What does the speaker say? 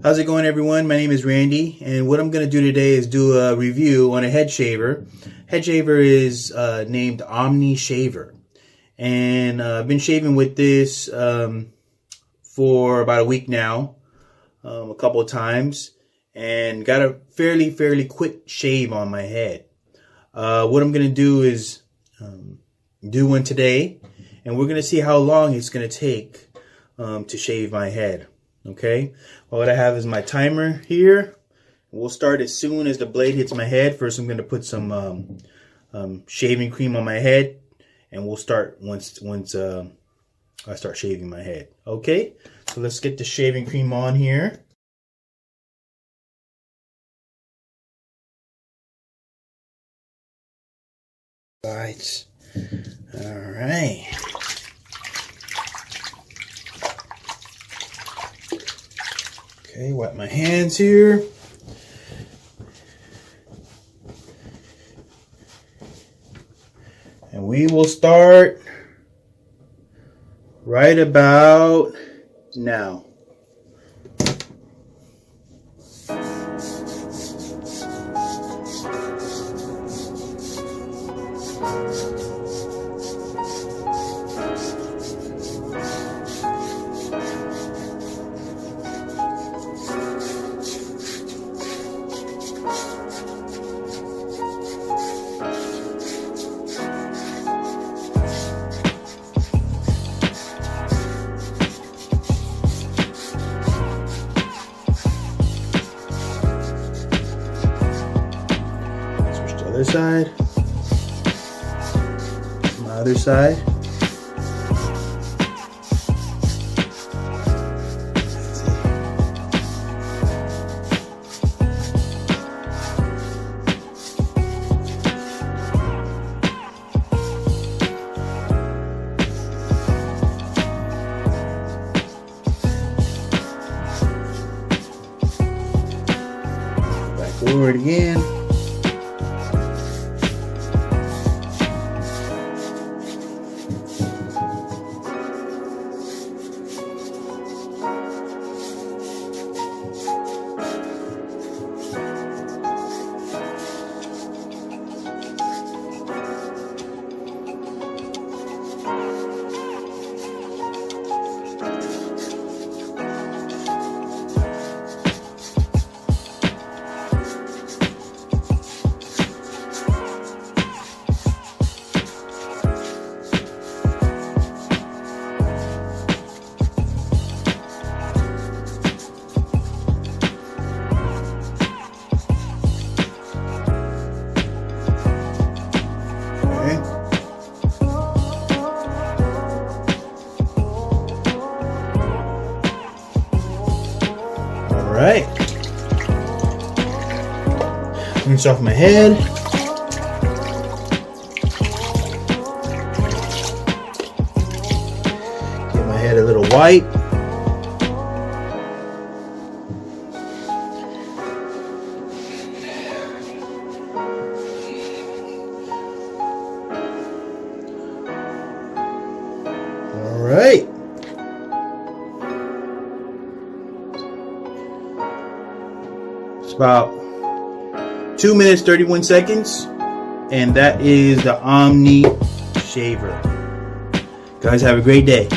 How's it going, everyone? My name is Randy, and what I'm going to do today is do a review on a head shaver. Head shaver is named OmniShaver, and I've been shaving with this for about a week now, a couple of times, and got a fairly quick shave on my head. What I'm going to do is do one today, and we're going to see how long it's going to take to shave my head. Okay, well, what I have is my timer here. We'll start as soon as the blade hits my head. First, I'm going to put some shaving cream on my head, and we'll start once I start shaving my head. Okay, so let's get the shaving cream on here. Right. All right. Okay, wipe my hands here. And we will start right about now. Other side, my other side. Back forward again. Alright, rinse off my head. Get my head a little white. Alright. About 2 minutes 31 seconds, and that is the OmniShaver. Guys, have a great day.